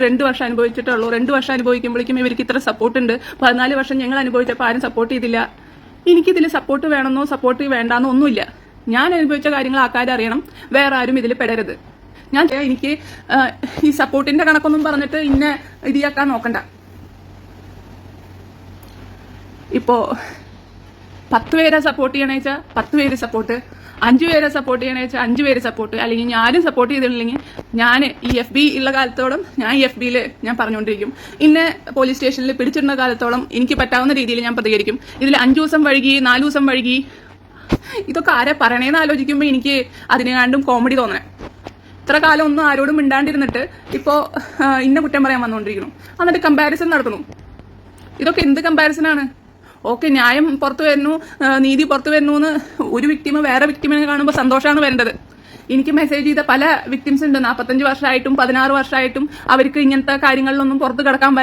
2 വർഷം അനുഭവിച്ചിട്ടുള്ളൂ. 2 വർഷം അനുഭവിക്കുമ്പോഴേക്കും ഇവർക്ക് ഇത്ര സപ്പോർട്ട് ഉണ്ട്. 14 വർഷം ഞങ്ങൾ അനുഭവിച്ചപ്പോൾ ആരും സപ്പോർട്ട് ചെയ്തില്ല. എനിക്കിതിൽ സപ്പോർട്ട് വേണമെന്നോ സപ്പോർട്ട് വേണ്ടാന്നോ ഒന്നുമില്ല. ഞാൻ അനുഭവിച്ച കാര്യങ്ങൾ ആൾക്കാർ അറിയണം. വേറെ ആരും ഇതിൽ പെടരുത്. എനിക്ക് ഈ സപ്പോർട്ടിന്റെ കണക്കൊന്നും പറഞ്ഞിട്ട് ഇന്നെ ഇടിയാക്കാൻ നോക്കണ്ട. ഇപ്പോ 10 പേരെ സപ്പോർട്ട് ചെയ്യണേച്ചാൽ 10 പേര് സപ്പോർട്ട്, 5 പേരെ സപ്പോർട്ട് ചെയ്യണേച്ചാൽ 5 പേര് സപ്പോർട്ട്. അല്ലെങ്കിൽ ഞാനും സപ്പോർട്ട് ചെയ്തിട്ടില്ലെങ്കിൽ ഞാൻ ഈ FB ഉള്ള കാലത്തോളം ഞാൻ ഈ FBയിൽ ഞാൻ പറഞ്ഞുകൊണ്ടിരിക്കും. ഇന്നെ പോലീസ് സ്റ്റേഷനിൽ പിടിച്ചിടുന്ന കാലത്തോളം എനിക്ക് പറ്റാവുന്ന രീതിയിൽ ഞാൻ പ്രതികരിക്കും. ഇതിൽ 5 ദിവസം വൈകി 4 ദിവസം വൈകി ഇതൊക്കെ ആരെ പറയണേന്ന് ആലോചിക്കുമ്പോൾ എനിക്ക് അതിനെക്കാണ്ടും കോമഡി തോന്നണേ. ഇത്ര കാലം ഒന്നും ആരോടും മിണ്ടാണ്ടിരുന്നിട്ട് ഇപ്പോൾ ഇന്ന കുറ്റം പറയാൻ വന്നുകൊണ്ടിരിക്കുന്നു. എന്നിട്ട് കമ്പാരിസൺ നടത്തുന്നു. ഇതൊക്കെ എന്ത് കമ്പാരിസനാണ്? ഓക്കെ, ന്യായം പുറത്തു വരുന്നു, നീതി പുറത്തു വരുന്നു എന്ന് ഒരു വിക്ടിമ് വേറെ വിക്ടിമിനെ കാണുമ്പോൾ സന്തോഷമാണ് വരേണ്ടത്. എനിക്ക് മെസ്സേജ് ചെയ്ത പല വിക്ടിംസ് ഉണ്ട്. 45 വർഷമായിട്ടും 16 വർഷമായിട്ടും അവർക്ക് ഇങ്ങനത്തെ കാര്യങ്ങളിലൊന്നും പുറത്ത് കിടക്കാൻ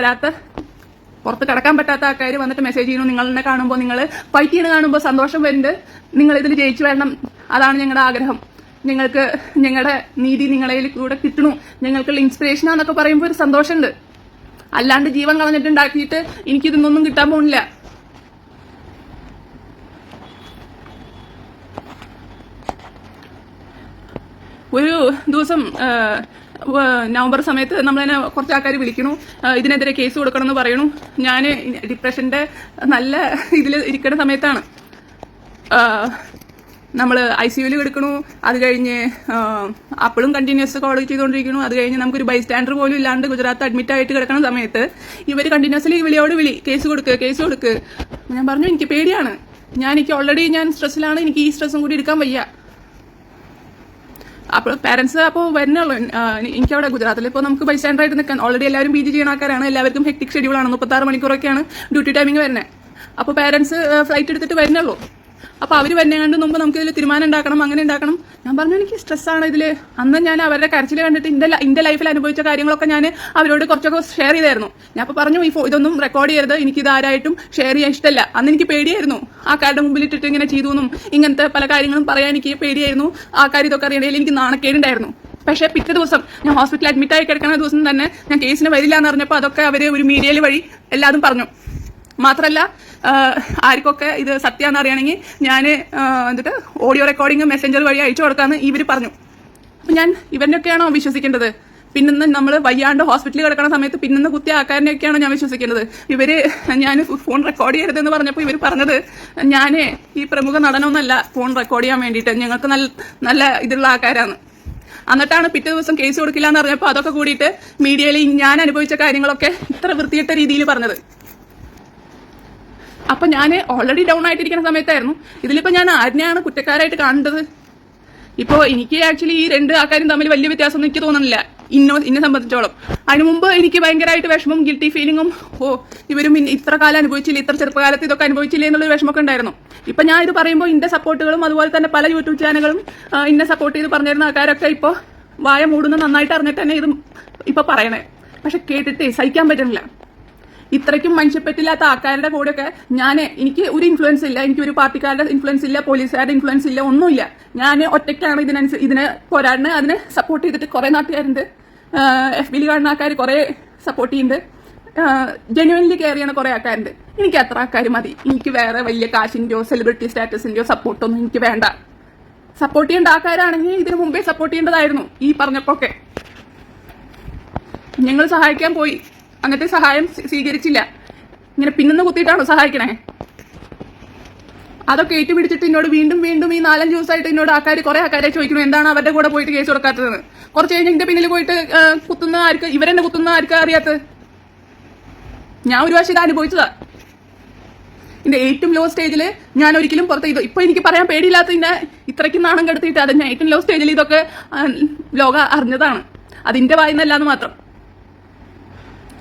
പറ്റാത്ത ആൾക്കാർ വന്നിട്ട് മെസ്സേജ് ചെയ്യുന്നു. നിങ്ങളെന്നെ കാണുമ്പോൾ, നിങ്ങൾ ഫൈറ്റ് ചെയ്യുന്ന കാണുമ്പോൾ സന്തോഷം വരുന്നുണ്ട്. നിങ്ങൾ ഇതിൽ ജയിച്ചു വരണം, അതാണ് ഞങ്ങളുടെ ആഗ്രഹം. ഞങ്ങൾക്ക് ഞങ്ങളുടെ നീതി നിങ്ങളിൽ കൂടെ കിട്ടണു, ഞങ്ങൾക്കുള്ള ഇൻസ്പിറേഷനാന്നൊക്കെ പറയുമ്പോൾ ഒരു സന്തോഷമുണ്ട്. അല്ലാണ്ട് ജീവൻ കളഞ്ഞിട്ടുണ്ടാക്കിയിട്ട് എനിക്കിതൊന്നും കിട്ടാൻ പോകുന്നില്ല. ഒരു ദിവസം നവംബർ സമയത്ത് നമ്മളതിനെ കുറച്ച് ആൾക്കാർ വിളിക്കണു, ഇതിനെതിരെ കേസ് കൊടുക്കണം എന്ന് പറയണു. ഞാൻ ഡിപ്രഷന്റെ നല്ല ഇതിൽ ഇരിക്കുന്ന സമയത്താണ്. നമ്മൾ ICUവിൽ കിടക്കണു. അത് കഴിഞ്ഞ് അപ്പോഴും കണ്ടിന്യൂസ് കോൾ ചെയ്തുകൊണ്ടിരിക്കുന്നു. അത് കഴിഞ്ഞ് നമുക്കൊരു ബൈസ്റ്റാൻഡർ പോലും ഇല്ലാണ്ട് ഗുജറാത്ത് അഡ്മിറ്റ് ആയിട്ട് കിടക്കുന്ന സമയത്ത് ഇവർ കണ്ടിന്യൂസ്ലി വിളി കേസ് കൊടുക്ക്. ഞാൻ പറഞ്ഞു എനിക്ക് പേടിയാണ്, എനിക്ക് ഓൾറെഡി ഞാൻ സ്ട്രെസ്സിലാണ്, എനിക്ക് ഈ സ്ട്രെസ്സും കൂടി എടുക്കാൻ വയ്യ. അപ്പോൾ പാരന്റ്സ് അപ്പോൾ വരുന്നുള്ളൂ. എനിക്കവിടെ ഗുജറാത്തിൽ ഇപ്പോൾ നമുക്ക് ബൈസ്റ്റാൻഡർ ആയിട്ട് നിൽക്കാൻ ഓൾറെഡി എല്ലാവരും PG ചെയ്യുന്ന ആൾക്കാരാണ്. എല്ലാവർക്കും ഹെക്ടിക് ഷെഡ്യൂളാണ്. 36 മണിക്കൂറൊക്കെയാണ് ഡ്യൂട്ടി ടൈമിങ് വരുന്നത്. അപ്പോൾ പാരന്റ്സ് ഫ്ലൈറ്റ് എടുത്തിട്ട് വരുന്നുള്ളൂ. അപ്പോൾ അവർ വരുന്നതിന് മുമ്പ് നമുക്ക് ഇതിൽ തീരുമാനം ഉണ്ടാക്കണം, അങ്ങനെ ഉണ്ടാക്കണം. ഞാൻ പറഞ്ഞു എനിക്ക് സ്ട്രെസ്സാണ് ഇതിൽ. അന്ന് ഞാൻ അവരുടെ കരച്ചിൽ കണ്ടിട്ട് എൻ്റെ ലൈഫിൽ അനുഭവിച്ച കാര്യങ്ങളൊക്കെ ഞാൻ അവരോട് കുറച്ചൊക്കെ ഷെയർ ചെയ്തായിരുന്നു. ഞാൻ അപ്പോൾ പറഞ്ഞു ഇതൊന്നും റെക്കോർഡ് ചെയ്യരുത്, എനിക്കിത് ആരായിട്ടും ഷെയർ ചെയ്യാൻ ഇഷ്ടമല്ല. അന്ന് എനിക്ക് പേടിയായിരുന്നു. ആൾക്കാരുടെ മുമ്പിൽ ഇട്ടിട്ട് ഇങ്ങനെ ചെയ്തു എന്നും ഇങ്ങനത്തെ പല കാര്യങ്ങളും പറയാൻ എനിക്ക് പേടിയായിരുന്നു. ആൾക്കാർ ഇതൊക്കെ അറിയണേൽ എനിക്ക് നാണക്കേടുണ്ടായിരുന്നു. പക്ഷേ പിറ്റേ ദിവസം ഞാൻ ഹോസ്പിറ്റലിൽ അഡ്മിറ്റായി കിടക്കുന്ന ദിവസം തന്നെ ഞാൻ കേസിന് വരില്ല എന്ന് പറഞ്ഞപ്പോൾ അതൊക്കെ അവർ ഒരു മീഡിയയിൽ വഴി എല്ലാതും പറഞ്ഞു. മാത്രമല്ല ആർക്കൊക്കെ ഇത് സത്യമാണെന്ന് അറിയണമെങ്കിൽ ഞാൻ എന്നിട്ട് ഓഡിയോ റെക്കോർഡിങ് മെസ്സഞ്ചർ വഴി അയച്ചു കൊടുക്കാമെന്ന് ഇവർ പറഞ്ഞു. അപ്പം ഞാൻ ഇവരിനൊക്കെയാണോ വിശ്വസിക്കേണ്ടത്? പിന്നെന്ന് നമ്മൾ വയ്യാണ്ട് ഹോസ്പിറ്റലിൽ കിടക്കുന്ന സമയത്ത് പിന്നെന്ന് കുത്തിയ ആൾക്കാരിനെയൊക്കെയാണോ ഞാൻ വിശ്വസിക്കേണ്ടത്? ഞാൻ ഫോൺ റെക്കോർഡ് ചെയ്യരുതെന്ന് പറഞ്ഞപ്പോൾ ഇവർ പറഞ്ഞത് ഞാൻ ഈ പ്രമുഖ നടനൊന്നല്ല ഫോൺ റെക്കോർഡ് ചെയ്യാൻ വേണ്ടിയിട്ട്, ഞങ്ങൾക്ക് നല്ല ഇതുള്ള ആൾക്കാരാണ്. എന്നിട്ടാണ് പിറ്റേ ദിവസം കേസ് കൊടുക്കില്ല എന്ന് പറഞ്ഞപ്പോൾ അതൊക്കെ കൂടിയിട്ട് മീഡിയയിൽ ഞാൻ അനുഭവിച്ച കാര്യങ്ങളൊക്കെ ഇത്ര വൃത്തിയിട്ട രീതിയിൽ പറഞ്ഞത്. അപ്പൊ ഞാൻ ഓൾറെഡി ഡൗൺ ആയിട്ടിരിക്കുന്ന സമയത്തായിരുന്നു. ഇതിലിപ്പോ ഞാൻ ആരിനെയാണ് കുറ്റക്കാരായിട്ട് കാണേണ്ടത്? ഇപ്പോൾ എനിക്ക് ആക്ച്വലി ഈ 2 ആൾക്കാരും തമ്മിൽ വലിയ വ്യത്യാസമൊന്നും എനിക്ക് തോന്നുന്നില്ല എന്നെ സംബന്ധിച്ചോളം. അതിനു മുമ്പ് എനിക്ക് ഭയങ്കരമായിട്ട് വിഷമവും ഗിൽറ്റി ഫീലിങ്ങും, ഇവരും ഇത്ര കാലം അനുഭവിച്ചില്ല, ഇത്ര ചെറുപ്പകാലത്ത് ഇതൊക്കെ അനുഭവിച്ചില്ലേ എന്നുള്ളൊരു വിഷമമൊക്കെ ഉണ്ടായിരുന്നു. ഇപ്പൊ ഞാൻ ഇത് പറയുമ്പോൾ ഇന്റെ സപ്പോർട്ടുകളും അതുപോലെ തന്നെ പല യൂട്യൂബ് ചാനലുകളും ഇന്നെ സപ്പോർട്ട് ചെയ്ത് പറഞ്ഞിരുന്ന ആൾക്കാരൊക്കെ ഇപ്പോൾ വായ മൂടുന്ന നന്നായിട്ട് അറിഞ്ഞിട്ട് തന്നെ ഇത് ഇപ്പൊ പറയണേ. പക്ഷെ കേട്ടിട്ട് സഹിക്കാൻ പറ്റുന്നില്ല. ഇത്രയ്ക്കും മനുഷ്യപ്പറ്റില്ലാത്ത ആൾക്കാരുടെ കൂടെയൊക്കെ എനിക്ക് ഒരു ഇൻഫ്ലുവൻസ് ഇല്ല, എനിക്ക് ഒരു പാർട്ടിക്കാരുടെ ഇൻഫ്ലുവൻസ് ഇല്ല, പോലീസുകാരുടെ ഇൻഫ്ലുവൻസ് ഇല്ല, ഒന്നുമില്ല. ഞാൻ ഒറ്റയ്ക്കാണ് ഇതിനെ പോരാടിന്. അതിനെ സപ്പോർട്ട് ചെയ്തിട്ട് കുറെ നാട്ടുകാരുണ്ട്, FBയിൽ കാണുന്ന ആൾക്കാർ കുറെ സപ്പോർട്ട് ചെയ്യുന്നുണ്ട്, ജെന്യുവൻലി കെയർ ചെയ്യണ കുറെ ആൾക്കാരുണ്ട്. എനിക്ക് അത്ര ആൾക്കാർ മതി. എനിക്ക് വേറെ വലിയ കാശിന്റെയോ സെലിബ്രിറ്റി സ്റ്റാറ്റസിന്റെയോ സപ്പോർട്ടൊന്നും എനിക്ക് വേണ്ട. സപ്പോർട്ട് ചെയ്യേണ്ട ആൾക്കാരാണെങ്കിൽ ഇതിനു മുമ്പേ സപ്പോർട്ട് ചെയ്യേണ്ടതായിരുന്നു. ഈ പറഞ്ഞപ്പോഴൊക്കെ ഞങ്ങൾ സഹായിക്കാൻ പോയി, എന്നിട്ട് സഹായം സ്വീകരിച്ചില്ല. ഇങ്ങനെ പിന്നെന്ന് കുത്തിയിട്ടാണോ സഹായിക്കണേ? അതൊക്കെ ഏറ്റുപിടിച്ചിട്ട് എന്നോട് വീണ്ടും ഈ 4-5 ദിവസമായിട്ട് എന്നോട് കുറെ ആൾക്കാരെ ചോദിക്കുന്നു എന്താണ് അവരുടെ കൂടെ പോയിട്ട് കേസ് കൊടുക്കാത്തതെന്ന്. കുറച്ച് കഴിഞ്ഞ് എന്റെ പിന്നിൽ പോയിട്ട് കുത്തുന്ന ആർക്ക്, ഇവരെന്നെ കുത്തുന്ന ആർക്കാ അറിയാത്തത്? ഞാൻ ഒരു പ്രാവശ്യം ഇത് അനുഭവിച്ചതാ. എന്റെ ഏറ്റവും ലോ സ്റ്റേജിൽ ഞാൻ ഒരിക്കലും പുറത്ത് ഇപ്പൊ എനിക്ക് പറയാൻ പേടിയില്ലാത്തതിന്റെ ഇത്രയ്ക്കും നാണം കെടുത്തിയിട്ട് അത് ഞാൻ ഏറ്റവും ലോ സ്റ്റേജിൽ ഇതൊക്കെ ലോകം അറിഞ്ഞതാണ്. അതിന്റെ വായനല്ലാന്ന് മാത്രം,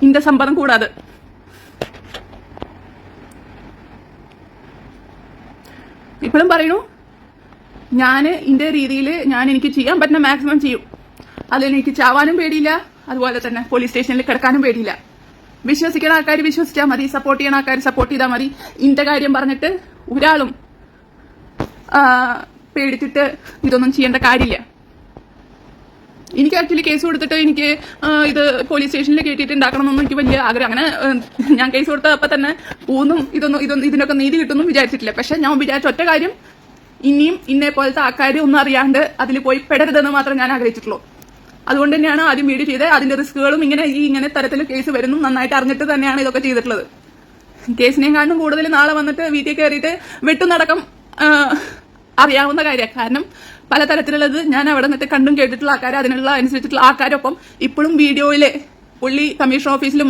ഇന്റെ സമ്മതം കൂടാതെ. ഇപ്പോഴും പറയണു ഞാൻ ഇന്റെ രീതിയിൽ എനിക്ക് ചെയ്യാൻ പറ്റുന്ന മാക്സിമം ചെയ്യും. അതിലെനിക്ക് ചാവാനും പേടിയില്ല, അതുപോലെ തന്നെ പോലീസ് സ്റ്റേഷനിൽ കിടക്കാനും പേടിയില്ല. വിശ്വസിക്കുന്ന ആൾക്കാർ വിശ്വസിച്ചാൽ മതി, സപ്പോർട്ട് ചെയ്യുന്ന ആൾക്കാർ സപ്പോർട്ട് ചെയ്താൽ മതി. ഇന്റെ കാര്യം പറഞ്ഞിട്ട് ഒരാളും പേടിച്ചിട്ട് ഇതൊന്നും ചെയ്യേണ്ട കാര്യമില്ല. എനിക്ക് ആക്ച്വലി കേസ് കൊടുത്തിട്ട് എനിക്ക് ഇത് പോലീസ് സ്റ്റേഷനിൽ കയറ്റിയിട്ട് ഉണ്ടാക്കണമെന്നൊന്നും എനിക്ക് വലിയ ആഗ്രഹം. അങ്ങനെ ഞാൻ കേസ് കൊടുത്തപ്പോൾ തന്നെ ഇതിനൊക്കെ നീതി കിട്ടുമെന്നും വിചാരിച്ചിട്ടില്ല. പക്ഷെ ഞാൻ വിചാരിച്ച ഒറ്റ കാര്യം, ഇനിയും ഇന്നെ പോലത്തെ ആൾക്കാർ ഒന്നും അറിയാണ്ട് അതിൽ പോയി പെടരുതെന്ന് മാത്രം ഞാൻ ആഗ്രഹിച്ചിട്ടുള്ളൂ. അതുകൊണ്ട് തന്നെയാണ് ആദ്യം വീഡിയോ ചെയ്തത്. അതിന്റെ റിസ്കുകളും ഇങ്ങനെ തരത്തിൽ കേസ് വരുന്നു നന്നായിട്ട് അറിഞ്ഞിട്ട് തന്നെയാണ് ഇതൊക്കെ ചെയ്തിട്ടുള്ളത്. കേസിനെക്കാളും കൂടുതൽ നാളെ വന്നിട്ട് വീട്ടിൽ കയറിയിട്ട് വെട്ടുനടക്കം അറിയാവുന്ന കാര്യമാണ്. കാരണം പലതരത്തിലുള്ളത് ഞാൻ അവിടെ നിന്നിട്ട് കണ്ടും കേട്ടിട്ടുള്ള ആൾക്കാർ, അതിനുള്ള അനുസരിച്ചിട്ടുള്ള ആൾക്കാരൊപ്പം ഇപ്പോഴും വീഡിയോയില് പുള്ളി കമ്മീഷൻ ഓഫീസിലും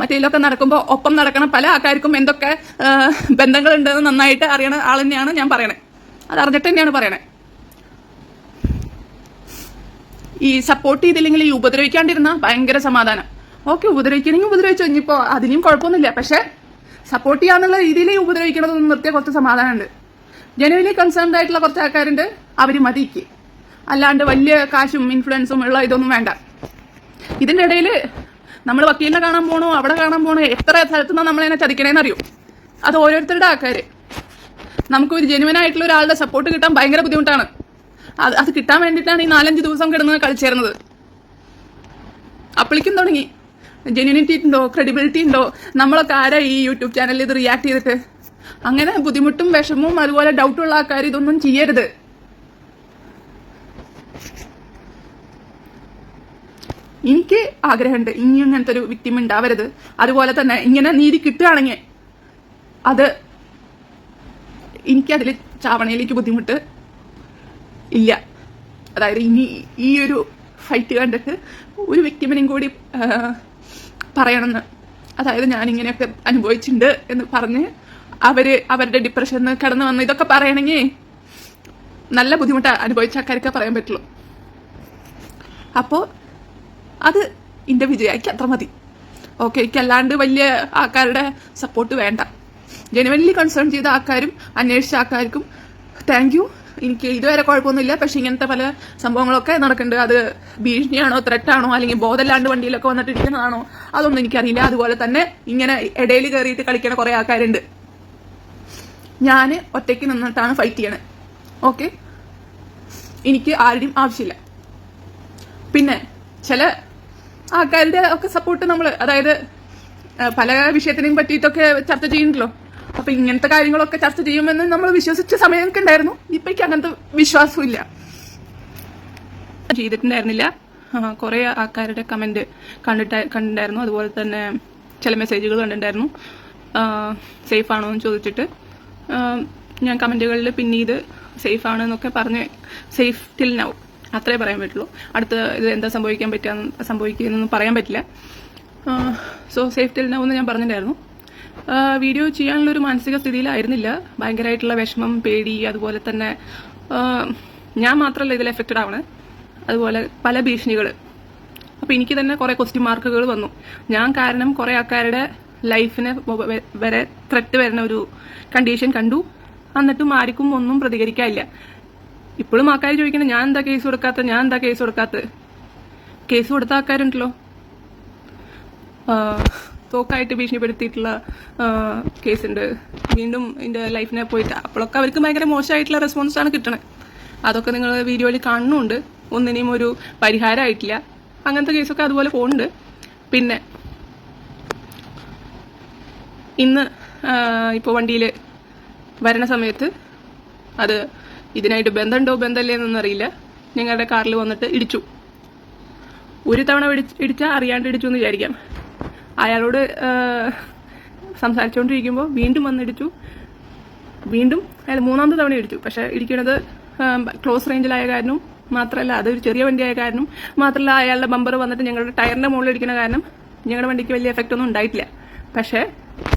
മറ്റേലൊക്കെ നടക്കുമ്പോൾ ഒപ്പം നടക്കണ പല ആൾക്കാർക്കും എന്തൊക്കെ ബന്ധങ്ങളുണ്ടെന്ന് നന്നായിട്ട് അറിയണ ആൾ തന്നെയാണ് ഞാൻ പറയണേ. അത് അറിഞ്ഞിട്ട് തന്നെയാണ് പറയണേ. ഈ സപ്പോർട്ട് ചെയ്തില്ലെങ്കിൽ ഈ ഉപദ്രവിക്കാണ്ടിരുന്ന ഭയങ്കര സമാധാനം. ഓക്കെ, ഉപദ്രവിക്കണമെങ്കിൽ ഉപദ്രവിച്ചു, ഇനിയിപ്പോ അതിനും കുഴപ്പമൊന്നുമില്ല. പക്ഷെ സപ്പോർട്ട് ചെയ്യാന്നുള്ള രീതിയിൽ ഉപദ്രവിക്കണതൊന്നും നിർത്തിയ കുറച്ച് സമാധാനമുണ്ട്. ജനുവലി കൺസേൺഡ് ആയിട്ടുള്ള കുറച്ച് ആൾക്കാരുണ്ട്, അവര് മതിക്ക്. അല്ലാണ്ട് വലിയ കാശും ഇൻഫ്ലുവൻസും ഉള്ള ഇതൊന്നും വേണ്ട. ഇതിന്റെ ഇടയിൽ നമ്മൾ വക്കീലിനെ കാണാൻ പോണോ, അവിടെ കാണാൻ പോണോ, എത്ര സ്ഥലത്തുനിന്ന് നമ്മളതിനെ ചതിക്കണേന്ന് അറിയും. അത് ഓരോരുത്തരുടെ ആൾക്കാര്. നമുക്കൊരു ജെനുവൻ ആയിട്ടുള്ള ഒരാളുടെ സപ്പോർട്ട് കിട്ടാൻ ഭയങ്കര ബുദ്ധിമുട്ടാണ്. അത് കിട്ടാൻ വേണ്ടിയിട്ടാണ് ഈ 4-5 ദിവസം കിടന്ന് കളിച്ചേർന്നത്. അപ്പോഴേക്കും തുടങ്ങി ജെന്യൂനിറ്റി ഉണ്ടോ, ക്രെഡിബിലിറ്റി ഉണ്ടോ, നമ്മളൊക്കെ ആരാ ഈ യൂട്യൂബ് ചാനലിൽ ഇത് റിയാക്ട് ചെയ്തിട്ട്. അങ്ങനെ ബുദ്ധിമുട്ടും വിഷമവും അതുപോലെ ഡൗട്ടുള്ള ആൾക്കാർ ഇതൊന്നും ചെയ്യരുത്. എനിക്ക് ആഗ്രഹമുണ്ട് ഇനി ഇങ്ങനത്തെ ഒരു വിക്ടിം ഉണ്ടാവരുത്. അതുപോലെ തന്നെ ഇങ്ങനെ നീതി കിട്ടുകയാണെങ്കിൽ അത് എനിക്കതിൽ ചാവണയിലേക്ക് ബുദ്ധിമുട്ട് ഇല്ല. അതായത് ഇനി ഈ ഒരു ഫൈറ്റ് കണ്ടിട്ട് ഒരു വ്യക്തിമനും കൂടി പറയണമെന്ന്, അതായത് ഞാനിങ്ങനെയൊക്കെ അനുഭവിച്ചിട്ടുണ്ട് എന്ന് പറഞ്ഞ് അവരുടെ ഡിപ്രഷനിൽ കടന്നു വന്ന് ഇതൊക്കെ പറയണമെങ്കിൽ നല്ല ബുദ്ധിമുട്ട് അനുഭവിച്ച ആൾക്കാർക്ക് പറയാൻ പറ്റുള്ളൂ. അപ്പോൾ അത് എൻ്റെ വിജയമാക്കി അത്ര മതി. ഓക്കെ, എനിക്കല്ലാണ്ട് വലിയ ആൾക്കാരുടെ സപ്പോർട്ട് വേണ്ട. ജനുവൻലി കൺസേൺ ചെയ്ത ആൾക്കാരും അന്വേഷിച്ച ആൾക്കാർക്കും താങ്ക് യു. എനിക്ക് ഇതുവരെ കുഴപ്പമൊന്നുമില്ല. പക്ഷെ ഇങ്ങനത്തെ പല സംഭവങ്ങളൊക്കെ നടക്കുന്നുണ്ട്. അത് ഭീഷണിയാണോ, ത്രെട്ടാണോ, അല്ലെങ്കിൽ ബോധമില്ലാണ്ട് വണ്ടിയിലൊക്കെ വന്നിട്ട് ഇരിക്കുന്നതാണോ, അതൊന്നും എനിക്കറിയില്ല. അതുപോലെ തന്നെ ഇങ്ങനെ ഇടയിൽ കയറിയിട്ട് കളിക്കണ കുറെ ആൾക്കാരുണ്ട്. ഞാൻ ഒറ്റയ്ക്ക് നിന്നിട്ടാണ് ഫൈറ്റ് ചെയ്യണത്. ഓക്കെ, എനിക്ക് ആരുടെയും ആവശ്യമില്ല. പിന്നെ ചില ആൾക്കാരുടെ ഒക്കെ സപ്പോർട്ട് നമ്മൾ, അതായത് പല വിഷയത്തിനെയും പറ്റിയിട്ടൊക്കെ ചർച്ച ചെയ്യുന്നുണ്ടല്ലോ. അപ്പൊ ഇങ്ങനത്തെ കാര്യങ്ങളൊക്കെ ചർച്ച ചെയ്യുമെന്ന് നമ്മൾ വിശ്വസിച്ച സമയമൊക്കെ ഉണ്ടായിരുന്നു. ഇപ്പൊ എനിക്ക് അങ്ങനത്തെ വിശ്വാസവും ഇല്ല. ചെയ്തിട്ടുണ്ടായിരുന്നില്ല. കുറെ ആൾക്കാരുടെ കമന്റ് കണ്ടിട്ടുണ്ടായിരുന്നു. അതുപോലെ തന്നെ ചില മെസ്സേജുകൾ കണ്ടിട്ടുണ്ടായിരുന്നു, സേഫ് ആണോ എന്ന് ചോദിച്ചിട്ട്. ഞാൻ കമന്റുകളിൽ പിന്നീട് സേഫ് ആണ് എന്നൊക്കെ പറഞ്ഞ് സേഫ് ടിൽ നൗ അത്രേ പറയാൻ പറ്റുള്ളൂ. അടുത്ത് ഇത് എന്താ സംഭവിക്കുന്നതെന്ന് പറയാൻ പറ്റില്ല. സോ സേഫ് ടിൽ നൗ എന്ന് ഞാൻ പറഞ്ഞിട്ടുണ്ടായിരുന്നു. വീഡിയോ ചെയ്യാനുള്ളൊരു മാനസിക സ്ഥിതിയിലായിരുന്നില്ല. ഭയങ്കരമായിട്ടുള്ള വിഷമം, പേടി, അതുപോലെ തന്നെ ഞാൻ മാത്രമല്ല ഇതിൽ എഫക്റ്റഡ് ആവണേ, അതുപോലെ പല ഭീഷണികൾ. അപ്പോൾ എനിക്ക് തന്നെ കുറേ ക്വസ്റ്റ്യൻ മാർക്കുകൾ വന്നു. ഞാൻ കാരണം കുറേ ആൾക്കാരുടെ ലൈഫിനെ വരെ ത്രെട്ട് വരുന്ന ഒരു കണ്ടീഷൻ കണ്ടു. എന്നിട്ടും ആർക്കും ഒന്നും പ്രതികരിക്കാനില്ല. ഇപ്പോഴും ആൾക്കാർ ചോദിക്കുന്നത് ഞാൻ എന്താ കേസ് കൊടുക്കാത്ത. കേസ് കൊടുത്ത ആൾക്കാരുണ്ടല്ലോ, തോക്കായിട്ട് ഭീഷണിപ്പെടുത്തിയിട്ടുള്ള കേസുണ്ട്. വീണ്ടും എൻ്റെ ലൈഫിനെ പോയിട്ട് അപ്പോഴൊക്കെ അവർക്ക് ഭയങ്കര മോശമായിട്ടുള്ള റെസ്പോൺസാണ് കിട്ടണത്. അതൊക്കെ നിങ്ങൾ വീഡിയോയിൽ കാണുന്നുണ്ട്. ഒന്നിനെയും ഒരു പരിഹാരമായിട്ടില്ല. അങ്ങനത്തെ കേസൊക്കെ അതുപോലെ പോകുന്നുണ്ട്. പിന്നെ ഇന്ന് ഇപ്പോൾ വണ്ടിയിൽ വരണ സമയത്ത് അത് ഇതിനായിട്ട് ബന്ധമുണ്ടോ ബന്ധമല്ലേ എന്നൊന്നും അറിയില്ല, ഞങ്ങളുടെ കാറിൽ വന്നിട്ട് ഇടിച്ചു. ഒരു തവണ ഇടിച്ചാൽ അറിയാണ്ട് ഇടിച്ചു എന്ന് വിചാരിക്കാം. അയാളോട് സംസാരിച്ചുകൊണ്ടിരിക്കുമ്പോൾ വീണ്ടും വന്നിടിച്ചു. വീണ്ടും അയാൾ 3ാമത്തെ തവണ ഇടിച്ചു. പക്ഷെ ഇടിക്കുന്നത് ക്ലോസ് റേഞ്ചിലായ കാരണം മാത്രമല്ല, അതൊരു ചെറിയ വണ്ടിയായ കാരണം മാത്രമല്ല, അയാളുടെ ബമ്പർ വന്നിട്ട് ഞങ്ങളുടെ ടയറിന്റെ മുകളിൽ ഇടിക്കുന്ന കാരണം ഞങ്ങളുടെ വണ്ടിക്ക് വലിയ എഫക്റ്റ് ഒന്നും ഉണ്ടായിട്ടില്ല. പക്ഷേ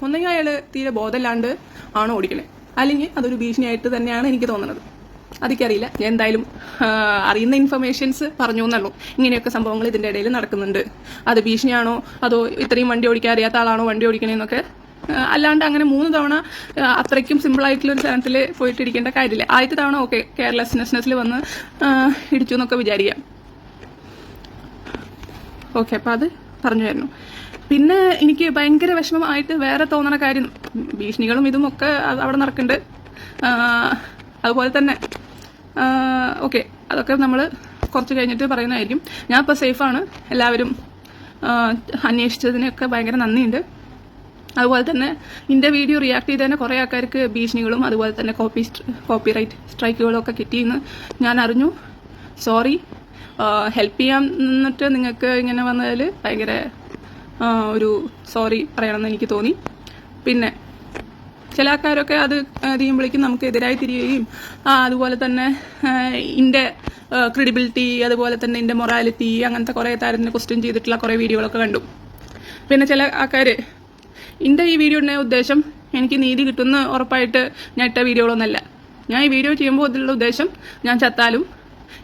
ഒന്നെങ്കിൽ അയാൾ തീരെ ബോധമില്ലാണ്ട് ആണോ ഓടിക്കണേ, അല്ലെങ്കിൽ അതൊരു ഭീഷണിയായിട്ട് തന്നെയാണ് എനിക്ക് തോന്നുന്നത്. അതൊക്കെയറിയില്ല. ഞാൻ എന്തായാലും അറിയുന്ന ഇൻഫർമേഷൻസ് പറഞ്ഞു എന്നുള്ളൂ. ഇങ്ങനെയൊക്കെ സംഭവങ്ങൾ ഇതിൻ്റെ ഇടയിൽ നടക്കുന്നുണ്ട്. അത് ഭീഷണിയാണോ, അതോ ഇത്രയും വണ്ടി ഓടിക്കാൻ അറിയാത്ത ആളാണോ വണ്ടി ഓടിക്കണേന്നൊക്കെ. അല്ലാണ്ട് അങ്ങനെ 3 തവണ അത്രയ്ക്കും സിമ്പിളായിട്ടുള്ളൊരു സ്ഥലത്തിൽ പോയിട്ടിരിക്കേണ്ട കാര്യമില്ല. ആദ്യത്തെ തവണ ഓക്കെ കെയർലെസ്നെസ്സിൽ വന്ന് ഇടിച്ചു എന്നൊക്കെ വിചാരിക്കാം. ഓക്കെ, അപ്പം അത് പറഞ്ഞു തരുന്നു. പിന്നെ എനിക്ക് ഭയങ്കര വിഷമമായിട്ട് വേറെ തോന്നണ കാര്യം, ഭീഷണികളും ഇതും ഒക്കെ അവിടെ നടക്കുന്നുണ്ട്. അതുപോലെ തന്നെ ഓക്കെ, അതൊക്കെ നമ്മൾ കുറച്ച് കഴിഞ്ഞിട്ട് പറയുന്നതായിരിക്കും. ഞാൻ ഇപ്പോൾ സേഫാണ്. എല്ലാവരും അന്വേഷിച്ചതിനൊക്കെ ഭയങ്കര നന്ദിയുണ്ട്. അതുപോലെ തന്നെ എൻ്റെ വീഡിയോ റിയാക്ട് ചെയ്തതിന് കുറേ ആൾക്കാർക്ക് ഭീഷണികളും അതുപോലെ തന്നെ കോപ്പിറൈറ്റ് സ്ട്രൈക്കുകളും ഒക്കെ കിട്ടിയെന്ന് ഞാൻ അറിഞ്ഞു. സോറി. ഹെൽപ്പ് ചെയ്യാൻ നിന്നിട്ട് നിങ്ങൾക്ക് ഇങ്ങനെ വന്നതിൽ ഭയങ്കര ഒരു സോറി പറയണമെന്ന് എനിക്ക് തോന്നി. പിന്നെ ചില ആൾക്കാരൊക്കെ അത് ചെയ്യുമ്പോഴേക്കും നമുക്ക് എതിരായി തിരിയുകയും അതുപോലെ തന്നെ എൻ്റെ ക്രെഡിബിലിറ്റി അതുപോലെ തന്നെ എൻ്റെ മൊറാലിറ്റി അങ്ങനത്തെ കുറേ താരത്തിന് ക്വസ്റ്റ്യൻ ചെയ്തിട്ടുള്ള കുറേ വീഡിയോകളൊക്കെ കണ്ടു. പിന്നെ ചില ആൾക്കാർ എൻ്റെ ഈ വീഡിയോയുടെ ഉദ്ദേശം എനിക്ക് നീതി കിട്ടുന്ന ഉറപ്പായിട്ട് ഞാൻ ഇട്ട വീഡിയോകളൊന്നുമല്ല. ഞാൻ ഈ വീഡിയോ ചെയ്യുമ്പോൾ ഇതിലുള്ള ഉദ്ദേശം ഞാൻ ചത്താലും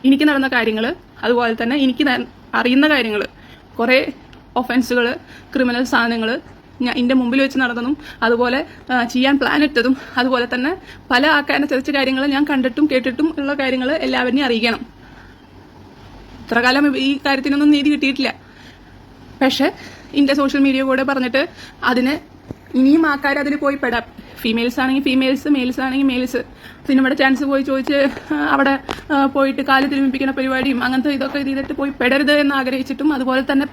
എനിക്ക് നടന്ന കാര്യങ്ങൾ അതുപോലെ തന്നെ എനിക്ക് അറിയുന്ന കാര്യങ്ങൾ കുറേ ഒഫൻസുകൾ ക്രിമിനൽ സാധനങ്ങൾ ഞാൻ എൻ്റെ മുമ്പിൽ വെച്ച് നടന്നതും അതുപോലെ ചെയ്യാൻ പ്ലാൻ ഇട്ടതും അതുപോലെ തന്നെ പല ആൾക്കാരെ ചതിച്ച കാര്യങ്ങൾ ഞാൻ കണ്ടിട്ടും കേട്ടിട്ടും ഉള്ള കാര്യങ്ങൾ എല്ലാവരെയും അറിയിക്കണം. ഇത്ര കാലം ഈ കാര്യത്തിനൊന്നും നീതി കിട്ടിയിട്ടില്ല. പക്ഷെ എൻ്റെ സോഷ്യൽ മീഡിയ കൂടെ പറഞ്ഞിട്ട് അതിന് ഇനിയും ആൾക്കാർ അതിൽ പോയി പെടാം. ഫീമെയിൽസ് ആണെങ്കിൽ ഫീമെയിൽസ്, മെയിൽസ് ആണെങ്കിൽ മെയിൽസ്. സിനിമയുടെ ചാൻസ് പോയി ചോദിച്ച് അവിടെ പോയിട്ട് കാല് തിരുമിപ്പിക്കുന്ന പരിപാടിയും അങ്ങനത്തെ ഇതൊക്കെ ചെയ്തിട്ട് പോയി പെടരുത് എന്ന് ആഗ്രഹിച്ചിട്ടും അതുപോലെ തന്നെ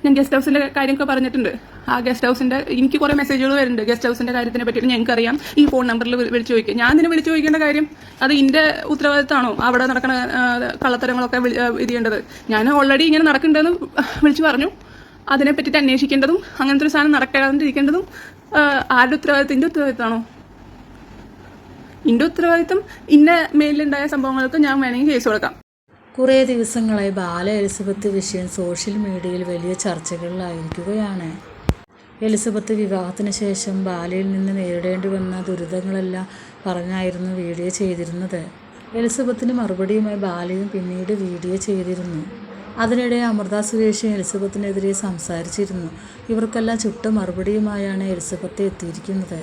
ഞാൻ ഗസ്റ്റ് ഹൗസിന്റെ കാര്യമൊക്കെ പറഞ്ഞിട്ടുണ്ട്. ആ ഗസ്റ്റ് ഹൗസിന്റെ എനിക്ക് കുറെ മെസ്സേജുകൾ വരുന്നുണ്ട്. ഗസ്റ്റ് ഹൗസിന്റെ കാര്യത്തിനെ പറ്റിയിട്ട് ഞങ്ങൾക്കറിയാം. ഈ ഫോൺ നമ്പറിൽ വിളിച്ചു ചോദിക്കുക. ഞാൻ ഇതിന് വിളിച്ചു ചോദിക്കേണ്ട കാര്യം അത് എൻ്റെ ഉത്തരവാദിത്തമാണോ? അവിടെ നടക്കുന്ന കള്ളത്തരങ്ങളൊക്കെ ഇത് ചെയ്യേണ്ടത്. ഞാൻ ഓൾറെഡി ഇങ്ങനെ നടക്കുന്നുണ്ടെന്ന് വിളിച്ചു പറഞ്ഞു. അതിനെ പറ്റിയിട്ട് അന്വേഷിക്കേണ്ടതും അങ്ങനത്തെ ഒരു സാധനം നടക്കാതിരിക്കേണ്ടതും ആരുടെ ഉത്തരവാദിത്തം? എൻ്റെ ഉത്തരവാദിത്തമാണോ? എൻ്റെ ഉത്തരവാദിത്തം ഇന്ന മേലിലുണ്ടായ സംഭവങ്ങൾക്ക് ഞാൻ വേണമെങ്കിൽ കേസ് കൊടുക്കാം. കുറേ ദിവസങ്ങളായി ബാല എലിസബത്ത് വിഷയം സോഷ്യൽ മീഡിയയിൽ വലിയ ചർച്ചകളിലായിരിക്കുകയാണ്. എലിസബത്ത് വിവാഹത്തിന് ശേഷം ബാലയിൽ നിന്ന് നേരിടേണ്ടി വന്ന ദുരിതങ്ങളെല്ലാം പറഞ്ഞായിരുന്നു വീഡിയോ ചെയ്തിരുന്നത്. എലിസബത്തിന് മറുപടിയുമായി ബാലയും പിന്നീട് വീഡിയോ ചെയ്തിരുന്നു. അതിനിടെ അമൃത സുരേഷ് എലിസബത്തിനെതിരെ സംസാരിച്ചിരുന്നു. ഇവർക്കെല്ലാം ചുട്ട മറുപടിയുമായാണ് എലിസബത്ത് എത്തിയിരിക്കുന്നത്.